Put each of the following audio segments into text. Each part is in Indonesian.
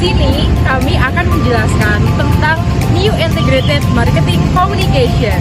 sini kami akan menjelaskan tentang New Integrated Marketing Communication.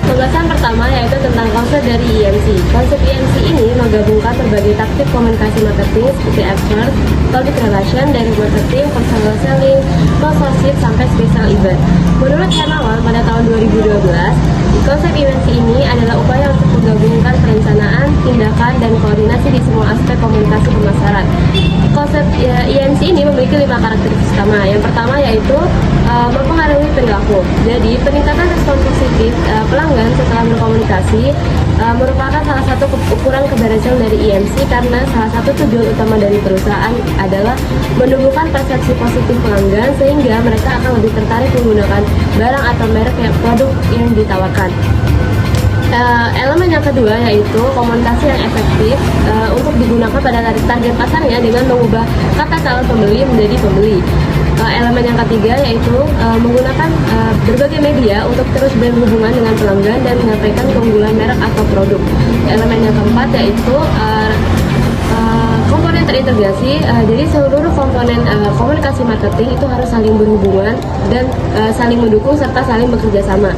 Pembahasan pertama yaitu tentang konsep dari EMC. Konsep EMC ini menggabungkan berbagai taktik komunikasi marketing seperti AdWords, public relation, direct marketing, personal selling, sponsorship, sampai special event. Menurut Hermawan pada tahun 2012, konsep EMC ini adalah upaya untuk menggabungkan perencanaan, tindakan, dan koordinasi di semua aspek komunikasi pemasaran. Konsep EMC ini memiliki 5 karakteristik utama. Yang pertama yaitu mempengaruhi perilaku. Jadi peningkatan respon positif pelanggan setelah berkomunikasi merupakan salah satu ukuran keberhasilan dari EMC, karena salah satu tujuan utama dari perusahaan adalah menumbuhkan persepsi positif pelanggan sehingga mereka akan lebih tertarik menggunakan barang atau merek produk yang ditawarkan. Elemen yang kedua yaitu komunikasi yang efektif untuk digunakan pada target pasarnya dengan mengubah kata calon pembeli menjadi pembeli. Elemen yang ketiga yaitu menggunakan berbagai media untuk terus berhubungan dengan pelanggan dan menyampaikan keunggulan merek atau produk. Elemen yang keempat yaitu komponen terintegrasi. Jadi seluruh komponen komunikasi marketing itu harus saling berhubungan dan saling mendukung serta saling bekerja sama.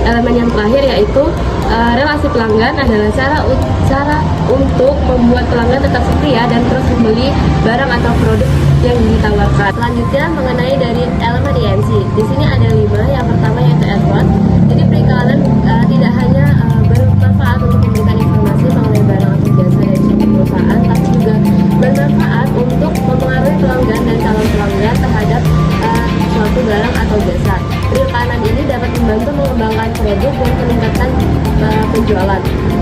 Elemen yang terakhir yaitu relasi pelanggan adalah cara untuk membuat pelanggan tetap setia dan terus membeli barang atau produk yang ditawarkan. Selanjutnya mengenai dari elemen EMC. Di sini ada 5. Yang pertama yaitu AdWords. Jadi periklanan tidak hanya bermanfaat untuk memberikan informasi mengenai barang atau jasa dari suatu perusahaan, tapi juga bermanfaat untuk mempengaruhi pelanggan dan calon pelanggan terhadap suatu barang atau jasa. Periklanan ini dapat membantu mengembangkan produk dan meningkatkan penjualan.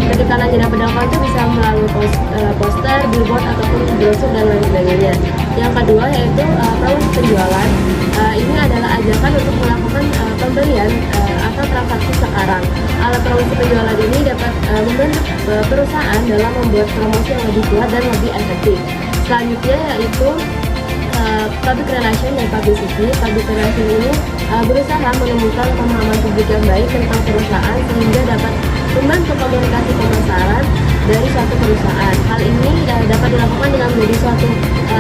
Periklanan yang dapat dilakukan itu bisa melalui poster, billboard, ataupun brosur dan lain sebagainya. Yang kedua yaitu promosi penjualan. Ini adalah ajakan untuk melakukan pembelian atau transaksi sekarang. Alat promosi penjualan ini dapat membantu perusahaan dalam membuat promosi yang lebih kuat dan lebih efektif. Selanjutnya yaitu public relation dan publicity. Public relation ini berusaha menemukan pemahaman publik yang baik tentang perusahaan sehingga dapat membantu komunikasi pemasaran dari suatu perusahaan. Hal ini dapat dilakukan dengan menjadi suatu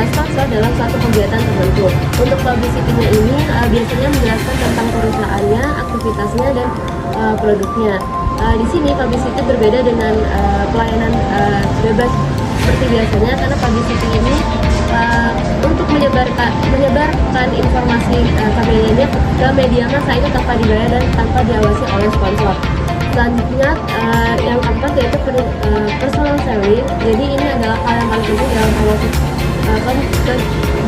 sponsor dalam suatu kegiatan tertentu. Untuk publicity-nya ini biasanya menjelaskan tentang perusahaannya, aktivitasnya, dan produknya. Di sini publicity berbeda dengan pelayanan bebas seperti biasanya, karena publicity ini untuk menyebarkan informasi kampanyenya ke media massa itu tanpa dibayar dan tanpa diawasi oleh sponsor. Selanjutnya yang keempat yaitu personal selling. Jadi ini adalah hal yang paling penting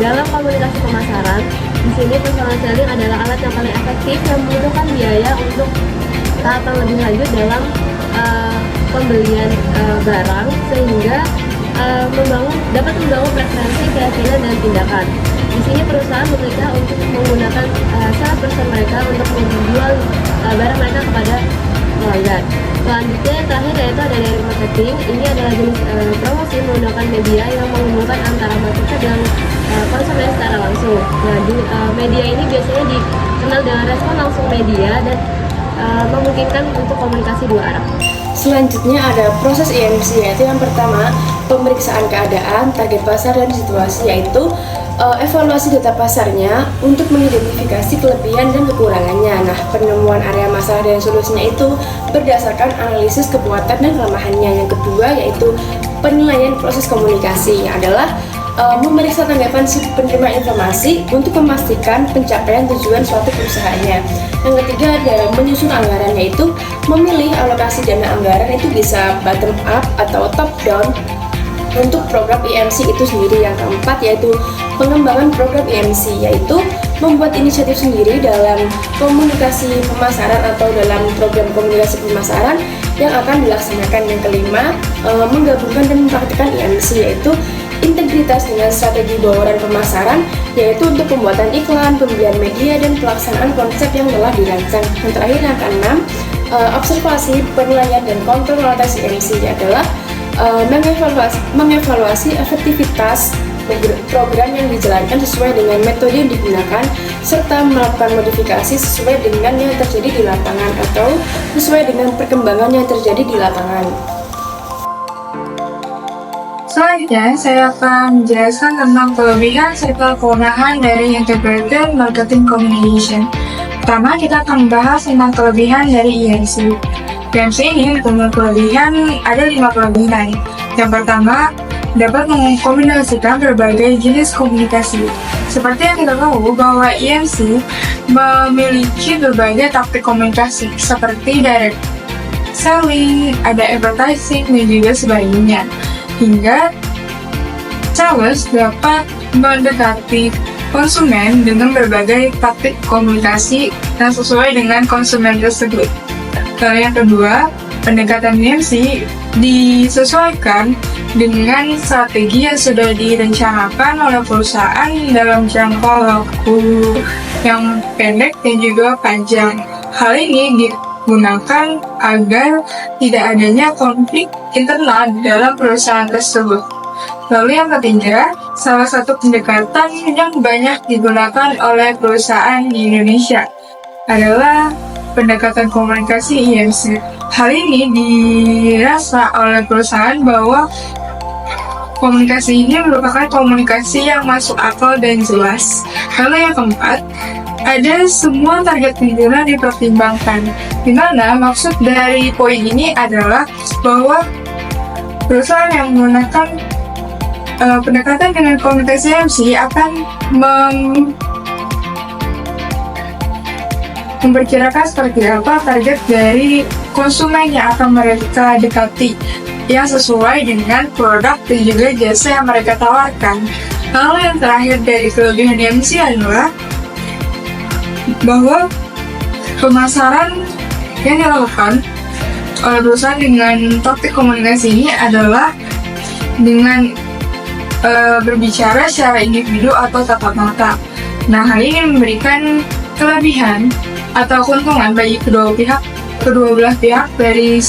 dalam komunikasi pemasaran. Di sini personal selling adalah alat yang paling efektif yang membutuhkan biaya untuk tahapan lebih lanjut dalam pembelian barang sehingga dapat membangun preferensi, keyakinan, dan tindakan. Di sini perusahaan bekerja untuk menggunakan 100% mereka untuk menjual barang mereka kepada pelanggan. Selanjutnya yang terakhir yaitu ada direct marketing. Ini adalah jenis promosi menggunakan media yang menghubungkan antara marketer dan konsumen secara langsung. Nah, media ini biasanya dikenal dengan respon langsung media dan memungkinkan untuk komunikasi dua arah. Selanjutnya ada proses EMC, yaitu yang pertama pemeriksaan keadaan, target pasar, dan situasi, yaitu evaluasi data pasarnya untuk mengidentifikasi kelebihan dan kekurangannya. Nah, penemuan area masalah dan solusinya itu berdasarkan analisis kekuatan dan kelemahannya. Yang kedua yaitu penilaian proses komunikasi, yang adalah memeriksa tanggapan si penerima informasi untuk memastikan pencapaian tujuan suatu perusahaannya. Yang ketiga adalah menyusun anggaran, yaitu memilih alokasi dana anggaran itu bisa bottom up atau top down untuk program EMC itu sendiri. Yang keempat yaitu pengembangan program EMC, yaitu membuat inisiatif sendiri dalam komunikasi pemasaran atau dalam program komunikasi pemasaran yang akan dilaksanakan. Yang kelima, menggabungkan dan mempraktikkan IMC, yaitu integritas dengan strategi bawaran pemasaran, yaitu untuk pembuatan iklan, pembelian media, dan pelaksanaan konsep yang telah dirancang. Yang terakhir, yang keenam, observasi, penilaian, dan kontrol kualitas IMC adalah mengevaluasi efektivitas program yang dijalankan sesuai dengan metode yang digunakan, serta melakukan modifikasi sesuai dengan yang terjadi di lapangan atau sesuai dengan perkembangan yang terjadi di lapangan. Selanjutnya, saya akan menjelaskan tentang kelebihan serta kekurangan dari Integrated Marketing Communication. Pertama, kita akan membahas tentang kelebihan dari IMC. IMC ini punya kelebihan, ada 5 kelebihan. Yang pertama, dapat mengkombinasikan berbagai jenis komunikasi. Seperti yang kita tahu bahwa IMC memiliki berbagai taktik komunikasi seperti direct selling, ada advertising, dan juga sebagainya. Hingga sales dapat mendekati konsumen dengan berbagai taktik komunikasi yang sesuai dengan konsumen tersebut. Lalu yang kedua, pendekatan IMC disesuaikan dengan strategi yang sudah direncanakan oleh perusahaan dalam jangka waktu yang pendek dan juga panjang. Hal ini digunakan agar tidak adanya konflik internal dalam perusahaan tersebut. Lalu yang ketiga, salah satu pendekatan yang banyak digunakan oleh perusahaan di Indonesia adalah pendekatan komunikasi IMC. Hal ini dirasa oleh perusahaan bahwa komunikasi ini merupakan komunikasi yang masuk akal dan jelas. Lalu yang keempat, ada semua target pengguna dipertimbangkan. Di mana maksud dari poin ini adalah bahwa perusahaan yang menggunakan pendekatan dengan komunikasi IMC akan memperkirakan seperti apa target dari konsumen yang akan mereka dekati yang sesuai dengan produk dan juga jasa yang mereka tawarkan. Lalu yang terakhir dari kelebihan IMC adalah bahwa pemasaran yang dilakukan oleh perusahaan dengan topik komunikasi ini adalah dengan berbicara secara individu atau tatap mata. Nah, hal ini memberikan kelebihan atau keuntungan bagi kedua belah pihak, dari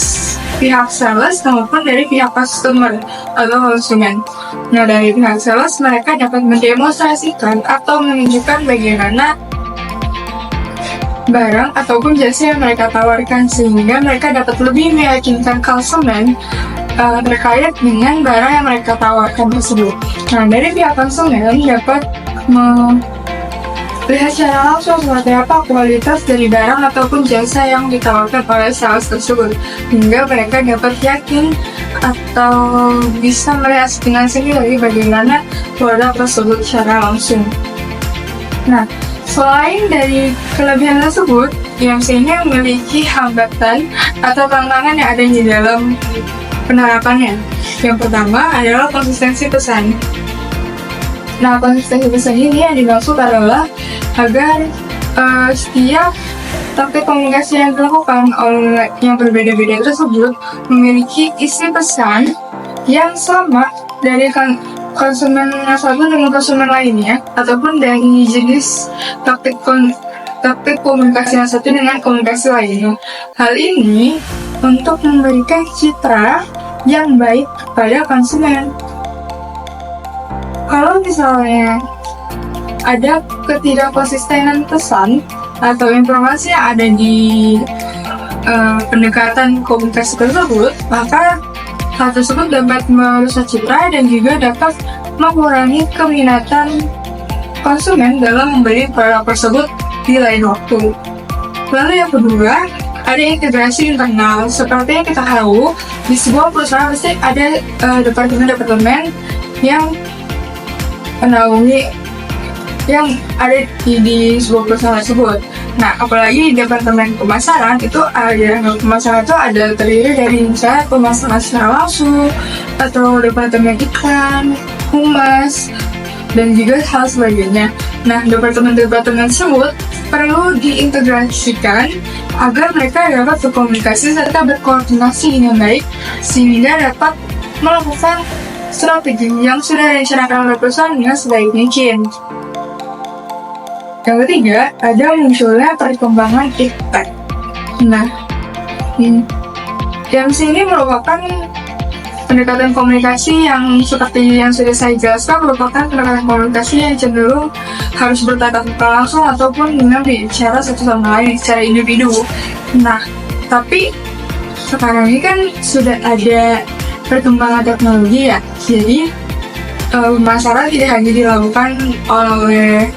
pihak sales maupun dari pihak customer atau konsumen. Nah, dari pihak sales mereka dapat mendemonstrasikan atau menunjukkan bagaimana barang ataupun jasa yang mereka tawarkan, sehingga mereka dapat lebih meyakinkan konsumen terkait dengan barang yang mereka tawarkan tersebut. Nah, dari pihak konsumen dapat melihat secara langsung seperti apa kualitas dari barang ataupun jasa yang ditawarkan oleh sales tersebut, hingga mereka dapat yakin atau bisa melihat dengan sendiri bagaimana produk tersebut secara langsung. Nah, selain dari kelebihan tersebut, IMC ini memiliki hambatan atau tantangan yang ada di dalam penerapannya. Yang pertama adalah konsistensi pesan. Nah, konsistensi pesan ini yang dimaksud adalah agar setiap taktik komunikasi yang dilakukan oleh yang berbeda-beda tersebut memiliki isi pesan yang sama dari konsumen yang satu dengan konsumen lainnya, ataupun dari jenis taktik komunikasi yang satu dengan komunikasi lainnya. Hal ini untuk memberikan citra yang baik kepada konsumen. Kalau misalnya ada ketidakkonsistenan pesan atau informasi yang ada di pendekatan komunikasi tersebut, maka hal tersebut dapat merusak citra dan juga dapat mengurangi keminatan konsumen dalam membeli produk tersebut di lain waktu. Lalu yang kedua, ada integrasi internal. Seperti yang kita tahu, di sebuah perusahaan pasti ada departemen-departemen yang menaungi yang ada di sebuah perusahaan tersebut. Nah, apalagi di departemen pemasaran itu ada terdiri dari misalnya pemasaran secara langsung, atau departemen iklan, humas, dan juga hal sebagainya. Nah, departemen-departemen tersebut perlu diintegrasikan agar mereka dapat berkomunikasi serta berkoordinasi dengan baik sehingga dapat melakukan strategi yang sudah direncanakan oleh perusahaan dengan sebaik mungkin. Yang ketiga, ada munculnya perkembangan iptek. Nah, IMC ini merupakan pendekatan komunikasi yang seperti yang sudah saya jelaskan merupakan pendekatan komunikasi yang cenderung harus bertatap muka langsung ataupun dengan bicara satu sama lain secara individu. Nah, tapi sekarang ini kan sudah ada perkembangan teknologi ya, jadi pemasaran tidak hanya dilakukan oleh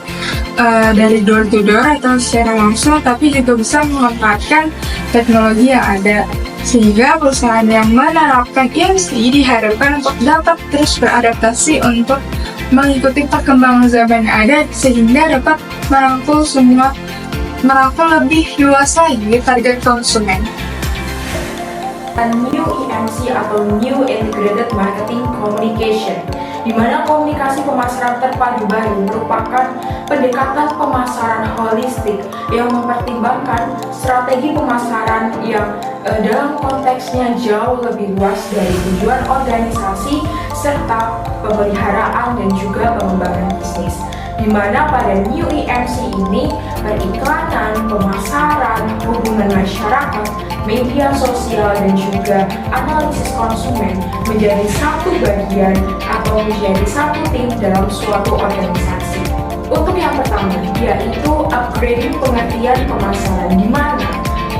dari door to door atau secara langsung, tapi juga bisa memanfaatkan teknologi yang ada. Sehingga perusahaan yang menerapkan IMC diharapkan untuk dapat terus beradaptasi untuk mengikuti perkembangan zaman yang ada sehingga dapat merangkul lebih luas lagi target konsumen. New IMC atau New Integrated Marketing Communication, di mana komunikasi pemasaran terpadu baru merupakan pendekatan pemasaran holistik yang mempertimbangkan strategi pemasaran yang dalam konteksnya jauh lebih luas dari tujuan organisasi serta pemeliharaan dan juga pengembangan bisnis. Di mana pada New IMC ini periklanan, pemasaran, hubungan masyarakat, media sosial dan juga analisis konsumen menjadi satu bagian atau menjadi satu tim dalam suatu organisasi. Untuk yang pertama yaitu upgrading pengertian pemasaran, di mana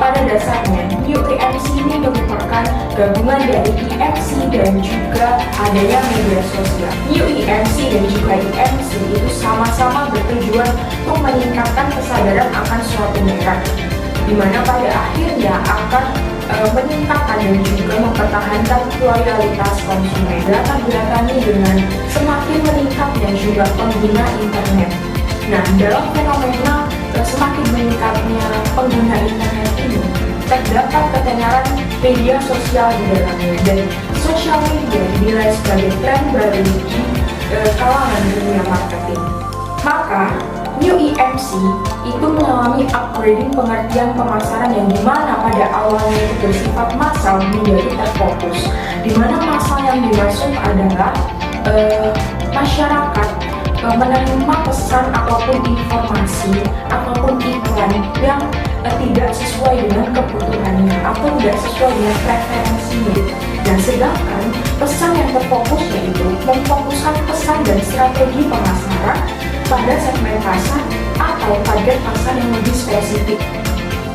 pada dasarnya New IMC ini merupakan gabungan dari IMC dan juga adanya media sosial. New IMC dan juga IMC itu sama-sama bertujuan untuk meningkatkan kesadaran akan suatu merek, di mana pada akhirnya akan meningkatkan dan juga mempertahankan loyalitas konsumen. Dapat didatangi dengan semakin meningkatnya juga pengguna internet. Nah, dalam fenomena semakin meningkatnya pengguna internet ini, terdapat ketenaran media sosial di dalamnya, dan sosial media dinilai sebagai tren baru di kalangan dunia marketing. Maka New IMC itu mengalami upgrading pengertian pemasaran yang dimana pada awalnya itu bersifat massal menjadi terfokus, dimana massal yang dimaksud adalah masyarakat menerima pesan ataupun informasi ataupun iklan yang tidak sesuai dengan kebutuhannya atau tidak sesuai dengan preferensinya. Dan sedangkan pesan yang terfokus yaitu memfokuskan pesan dan strategi pemasaran pada segmen pasar atau target pasar yang lebih spesifik.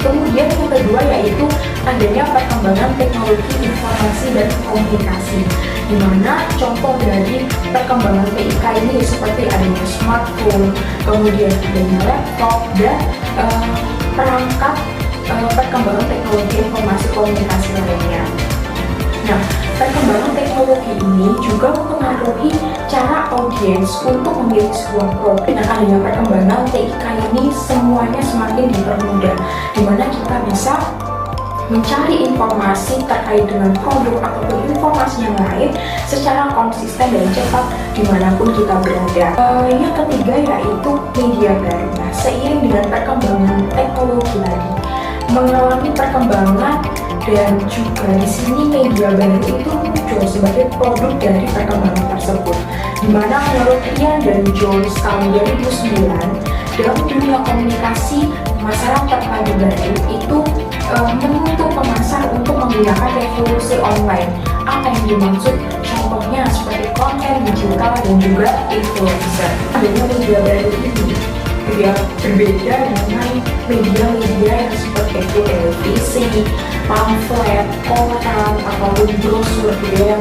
Kemudian yang kedua yaitu adanya perkembangan teknologi informasi dan komunikasi, di mana contoh dari perkembangan TIK ini seperti adanya smartphone, kemudian adanya laptop dan perangkat perkembangan teknologi informasi komunikasi lainnya. Nah, perkembangan teknologi ini juga mempengaruhi cara audiens untuk memilih sebuah produk. Dengan adanya perkembangan TIK ini semuanya semakin dipermudah, di mana kita bisa mencari informasi terkait dengan produk ataupun informasi yang lain secara konsisten dan cepat dimanapun kita berada. Yang ketiga yaitu media baru. Nah, seiring dengan perkembangan teknologi tadi mengalami perkembangan, dan juga di sini media baru itu muncul sebagai produk dari perkembangan tersebut. Di mana menurut Ian dan Jones tahun 2009 dalam dunia komunikasi pemasaran terpadu baru itu menuntut pemasar untuk menggunakan revolusi online. Apa yang dimaksud? Contohnya seperti konten digital dan juga influencer. Adanya media baru ini yang berbeda dengan media-media yang seperti itu televisi, pamflet, koran, ataupun brosur yang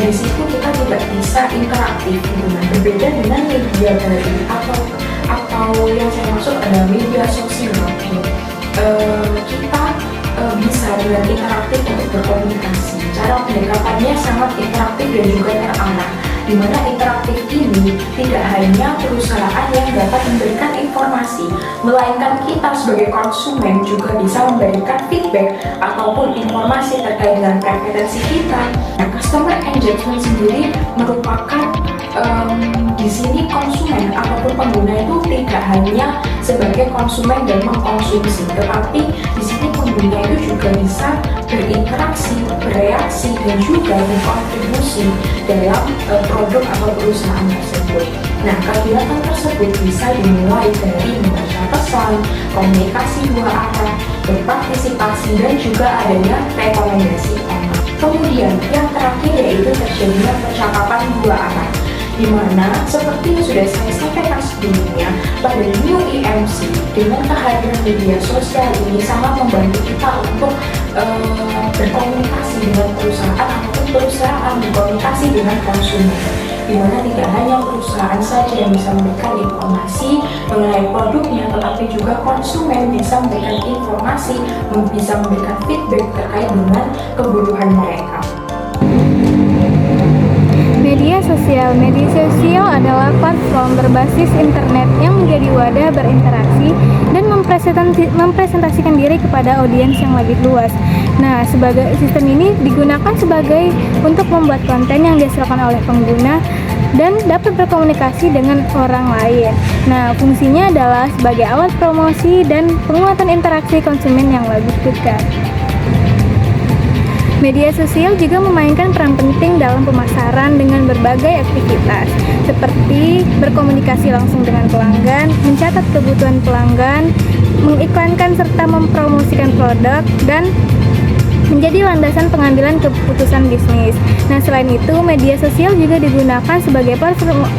di situ kita tidak bisa interaktif. Nah, berbeda dengan media baru atau yang saya maksud adalah media sosial. Kita bisa dengan interaktif untuk berkomunikasi. Cara pendekatannya sangat interaktif dan juga terarah, di mana interaktif ini tidak hanya perusahaan yang dapat memberikan informasi, melainkan kita sebagai konsumen juga bisa memberikan feedback ataupun informasi terkait dengan preferensi kita. Nah, customer engagement sendiri merupakan di sini ataupun pengguna itu tidak hanya sebagai konsumen dan mengkonsumsi, tetapi di sini pengguna itu juga bisa berinteraksi, bereaksi, dan juga berkontribusi dalam produk atau perusahaan tersebut. Nah, kegiatan tersebut bisa dimulai dari membaca pesan, komunikasi dua arah, berpartisipasi, dan juga adanya rekomendasi online. Kemudian yang terakhir yaitu terjadinya percakapan dua arah, di mana seperti yang sudah saya sampaikan sebelumnya, pada New EMC dengan kehadiran media sosial ini sangat membantu kita untuk berkomunikasi dengan perusahaan ataupun perusahaan berkomunikasi dengan konsumen, di mana tidak hanya perusahaan saja yang bisa memberikan informasi mengenai produknya, tetapi juga konsumen bisa memberikan informasi, bisa memberikan feedback terkait dengan kebutuhan mereka. Media sosial adalah platform berbasis internet yang menjadi wadah berinteraksi dan mempresentasikan diri kepada audiens yang lebih luas. Nah, sebagai sistem ini digunakan untuk membuat konten yang dihasilkan oleh pengguna dan dapat berkomunikasi dengan orang lain. Nah, fungsinya adalah sebagai alat promosi dan penguatan interaksi konsumen yang lebih dekat. Media sosial juga memainkan peran penting dalam pemasaran dengan berbagai aktivitas, seperti berkomunikasi langsung dengan pelanggan, mencatat kebutuhan pelanggan, mengiklankan serta mempromosikan produk, dan menjadi landasan pengambilan keputusan bisnis. Nah, selain itu, media sosial juga digunakan sebagai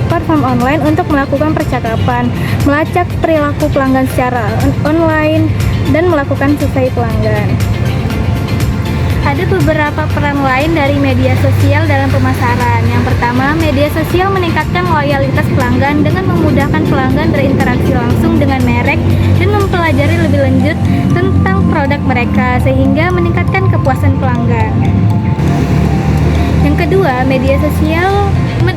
platform online untuk melakukan percakapan, melacak perilaku pelanggan secara online, dan melakukan survei pelanggan. Ada beberapa peran lain dari media sosial dalam pemasaran. Yang pertama, media sosial meningkatkan loyalitas pelanggan dengan memudahkan pelanggan berinteraksi langsung dengan merek dan mempelajari lebih lanjut tentang produk mereka sehingga meningkatkan kepuasan pelanggan. Yang kedua, media sosial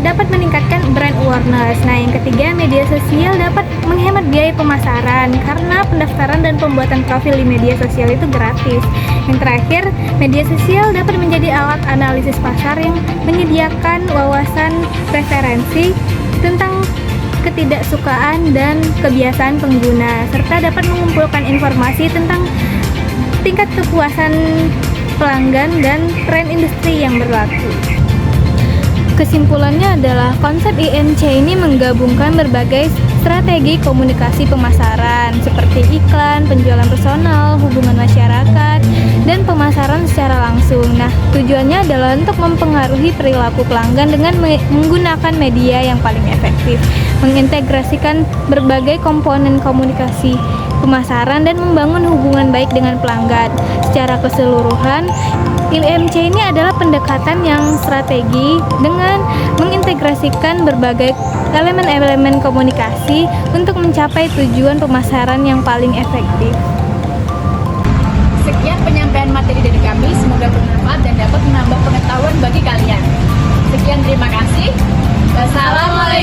dapat meningkatkan brand awareness. Nah, yang ketiga, media sosial dapat menghemat biaya pemasaran karena pendaftaran dan pembuatan profil di media sosial itu gratis. Yang terakhir, media sosial dapat menjadi alat analisis pasar yang menyediakan wawasan preferensi tentang ketidaksukaan dan kebiasaan pengguna, serta dapat mengumpulkan informasi tentang tingkat kepuasan pelanggan dan tren industri yang berlaku. Kesimpulannya adalah konsep IMC ini menggabungkan berbagai strategi komunikasi pemasaran seperti iklan, penjualan personal, hubungan masyarakat, dan pemasaran secara langsung. Nah, tujuannya adalah untuk mempengaruhi perilaku pelanggan dengan menggunakan media yang paling efektif, mengintegrasikan berbagai komponen komunikasi pemasaran, dan membangun hubungan baik dengan pelanggan. Secara keseluruhan, IMC ini adalah pendekatan yang strategi dengan mengintegrasikan berbagai elemen-elemen komunikasi untuk mencapai tujuan pemasaran yang paling efektif. Sekian penyampaian materi dari kami, semoga bermanfaat dan dapat menambah pengetahuan bagi kalian. Sekian, terima kasih. Wassalamualaikum.